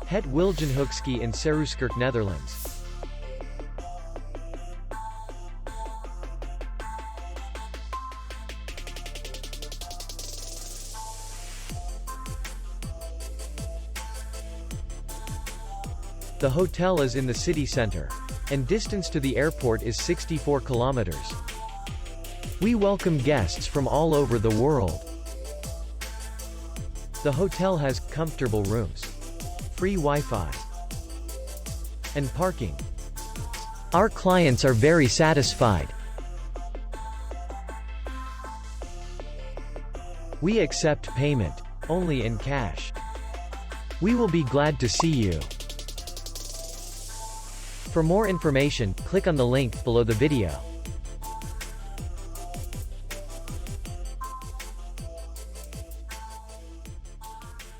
Het Wilgenhoekske in Serooskerke, Netherlands. The hotel is in the city center, and distance to the airport is 64 kilometers. We welcome guests from all over the world. The hotel has comfortable rooms, free Wi-Fi, and parking. Our clients are very satisfied. We accept payment only in cash. We will be glad to see you. For more information, click on the link below the video.